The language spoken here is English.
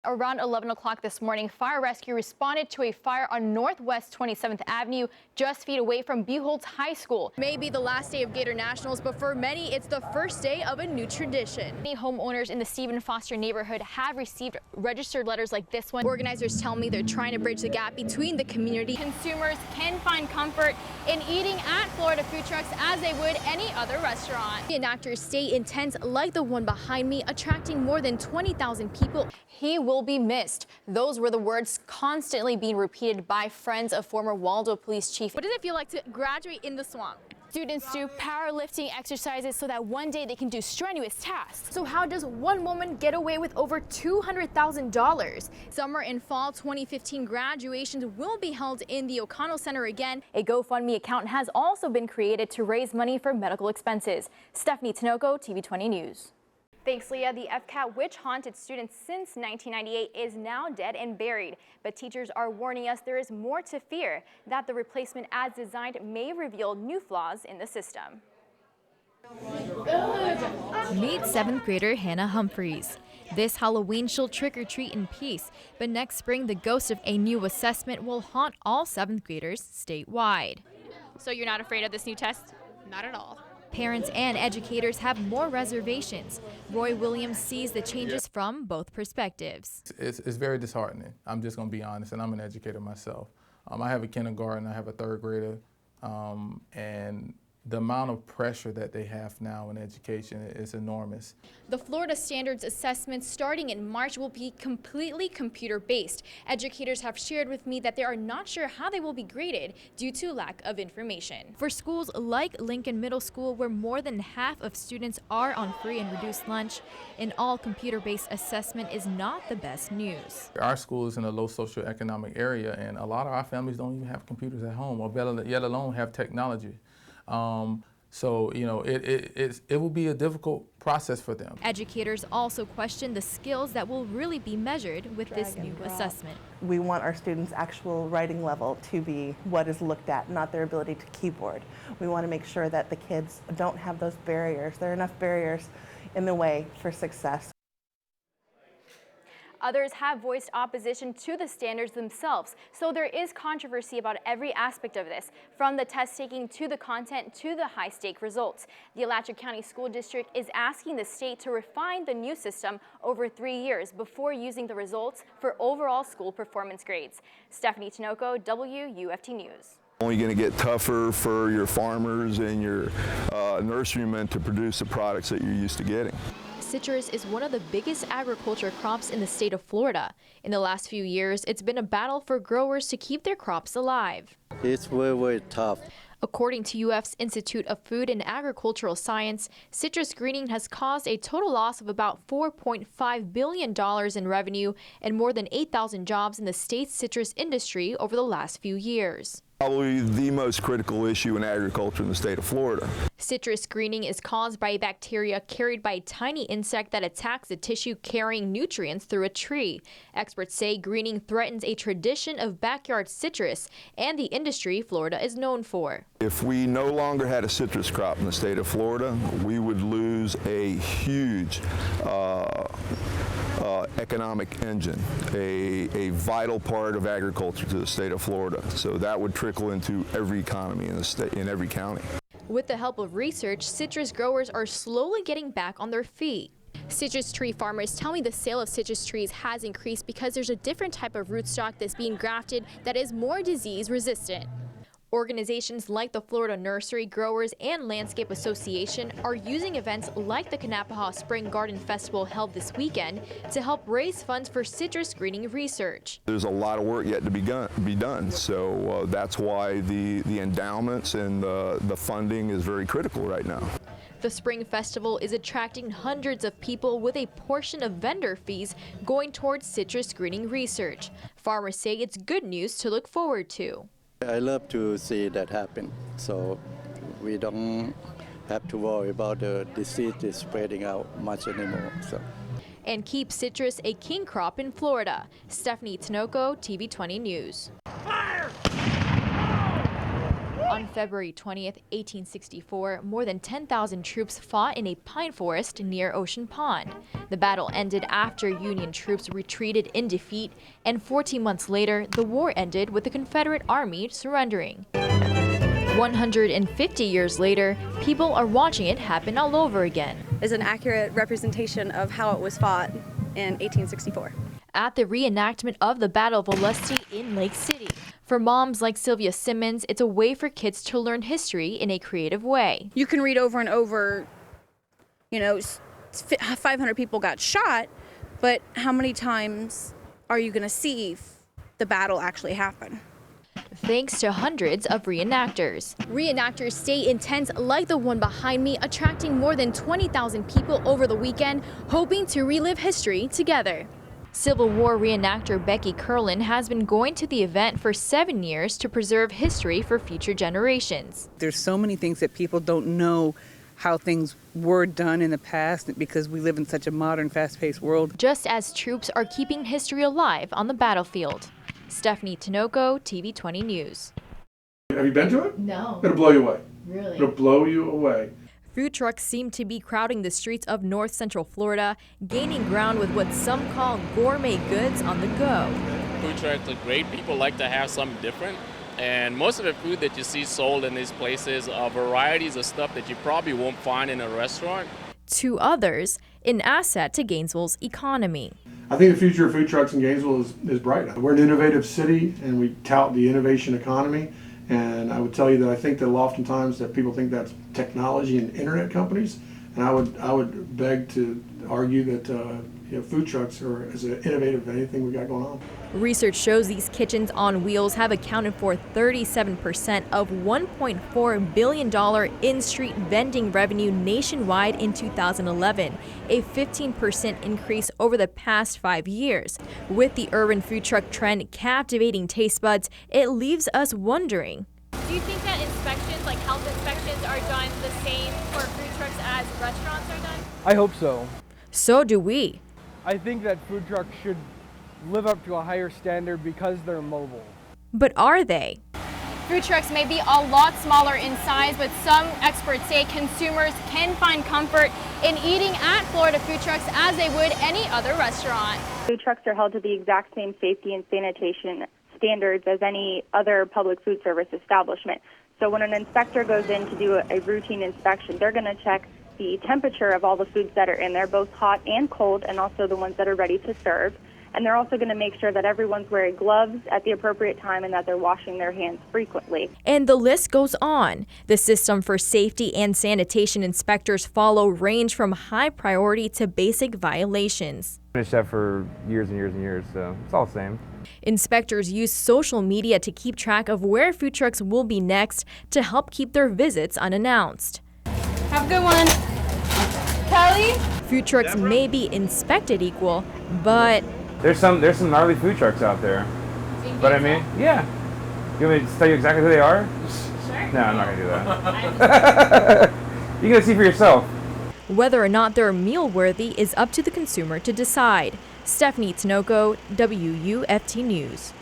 Around 11 o'clock this morning, fire rescue responded to a fire on Northwest 27th Avenue, just feet away from Buchholz High School. Maybe the last day of Gator Nationals, but for many, it's the first day of a new tradition. Many homeowners in the Stephen Foster neighborhood have received registered letters like this one. Organizers tell me they're trying to bridge the gap between the community. Consumers can find comfort in eating at Florida food trucks as they would any other restaurant. Reenactors stay in tents like the one behind me, attracting more than 20,000 people. He will be missed. Those were the words constantly being repeated by friends of former Waldo Police Chief. What does it feel like to graduate in the swamp? Students do powerlifting exercises so that one day they can do strenuous tasks. So how does one woman get away with over $200,000? Summer and fall 2015 graduations will be held in the O'Connell Center again. A GoFundMe account has also been created to raise money for medical expenses. Stephanie Tinoco, TV 20 News. Thanks, Leah. The FCAT, which haunted students since 1998, is now dead and buried. But teachers are warning us there is more to fear, that the replacement as designed may reveal new flaws in the system. Meet 7th grader Hannah Humphreys. This Halloween she'll trick or treat in peace, but next spring the ghost of a new assessment will haunt all 7th graders statewide. So you're not afraid of this new test? Not at all. Parents and educators have more reservations. Roy Williams sees the changes from both perspectives. It's very disheartening. I'm just going to be honest, and I'm an educator myself. I have a kindergarten, I have a 3rd grader, and the amount of pressure that they have now in education is enormous. The Florida Standards Assessment starting in March will be completely computer-based. Educators have shared with me that they are not sure how they will be graded due to lack of information. For schools like Lincoln Middle School, where more than half of students are on free and reduced lunch, an all computer-based assessment is not the best news. Our school is in a low socioeconomic area, and a lot of our families don't even have computers at home, or yet alone have technology. So, you know, it will be a difficult process for them. Educators also question the skills that will really be measured with this new assessment. We want our students' actual writing level to be what is looked at, not their ability to keyboard. We want to make sure that the kids don't have those barriers. There are enough barriers in the way for success. Others have voiced opposition to the standards themselves, so there is controversy about every aspect of this, from the test taking to the content to the high-stake results. The Alachua County School District is asking the state to refine the new system over 3 years before using the results for overall school performance grades. Stephanie Tinoco, WUFT News. Only going to get tougher for your farmers and your nurserymen to produce the products that you're used to getting. Citrus is one of the biggest agriculture crops in the state of Florida. In the last few years, it's been a battle for growers to keep their crops alive. It's very, very tough. According to UF's Institute of Food and Agricultural Science, citrus greening has caused a total loss of about $4.5 billion in revenue and more than 8,000 jobs in the state's citrus industry over the last few years. Probably the most critical issue in agriculture in the state of Florida. Citrus greening is caused by a bacteria carried by a tiny insect that attacks the tissue carrying nutrients through a tree. Experts say greening threatens a tradition of backyard citrus and the industry Florida is known for. If we no longer had a citrus crop in the state of Florida, we would lose a huge economic engine, a vital part of agriculture to the state of Florida. So that would trickle into every economy in the state, in every county. With the help of research, citrus growers are slowly getting back on their feet. Citrus tree farmers tell me the sale of citrus trees has increased because there's a different type of rootstock that's being grafted that is more disease resistant. Organizations like the Florida Nursery Growers and Landscape Association are using events like the Kanapaha Spring Garden Festival held this weekend to help raise funds for citrus greening research. There's a lot of work yet to be done, so that's why the endowments and the funding is very critical right now. The Spring Festival is attracting hundreds of people with a portion of vendor fees going towards citrus greening research. Farmers say it's good news to look forward to. I love to see that happen, so we don't have to worry about the disease is spreading out much anymore. And keep citrus a king crop in Florida. Stephanie Tinoco, TV 20 News. Fire! On February 20th, 1864, more than 10,000 troops fought in a pine forest near Ocean Pond. The battle ended after Union troops retreated in defeat, and 14 months later, the war ended with the Confederate Army surrendering. 150 years later, people are watching it happen all over again. Is an accurate representation of how it was fought in 1864. At the reenactment of the Battle of Olustee in Lake City. For moms like Sylvia Simmons, it's a way for kids to learn history in a creative way. You can read over and over, 500 people got shot, but how many times are you going to see the battle actually happen? Thanks to hundreds of reenactors. Reenactors stay in tents like the one behind me, attracting more than 20,000 people over the weekend, hoping to relive history together. Civil War reenactor Becky Curlin has been going to the event for 7 years to preserve history for future generations. There's so many things that people don't know how things were done in the past because we live in such a modern, fast-paced world. Just as troops are keeping history alive on the battlefield. Stephanie Tinoco, TV 20 News. Have you been to it? No. It'll blow you away. Really? It'll blow you away. Food trucks seem to be crowding the streets of North Central Florida, gaining ground with what some call gourmet goods on the go. Food trucks are great. People like to have something different. And most of the food that you see sold in these places are varieties of stuff that you probably won't find in a restaurant. To others, an asset to Gainesville's economy. I think the future of food trucks in Gainesville is bright. We're an innovative city and we tout the innovation economy. And I would tell you that I think that oftentimes that people think that's technology and internet companies. And I would beg to argue that food trucks are as innovative as anything we got going on. Research shows these kitchens on wheels have accounted for 37% of $1.4 billion in-street vending revenue nationwide in 2011, a 15% increase over the past 5 years. With the urban food truck trend captivating taste buds, it leaves us wondering. Do you think that inspections, like health inspections, are done the same for food trucks as restaurants are done? I hope so. So do we. I think that food trucks should live up to a higher standard because they're mobile. But are they? Food trucks may be a lot smaller in size, but some experts say consumers can find comfort in eating at Florida food trucks as they would any other restaurant. Food trucks are held to the exact same safety and sanitation standards as any other public food service establishment. So when an inspector goes in to do a routine inspection, they're going to check the temperature of all the foods that are in there, both hot and cold, and also the ones that are ready to serve. And they're also going to make sure that everyone's wearing gloves at the appropriate time and that they're washing their hands frequently. And the list goes on. The system for safety and sanitation inspectors follow range from high priority to basic violations. I've been a chef for years and years and years, so it's all the same. Inspectors use social media to keep track of where food trucks will be next to help keep their visits unannounced. Have a good one. Kelly? Food trucks may be inspected equal, but There's some gnarly food trucks out there. But I mean, yeah. You want me to tell you exactly who they are? Sure. No, I'm not gonna do that. You gotta see for yourself. whether or not they're meal-worthy is up to the consumer to decide. Stephanie Tinoco, WUFT News.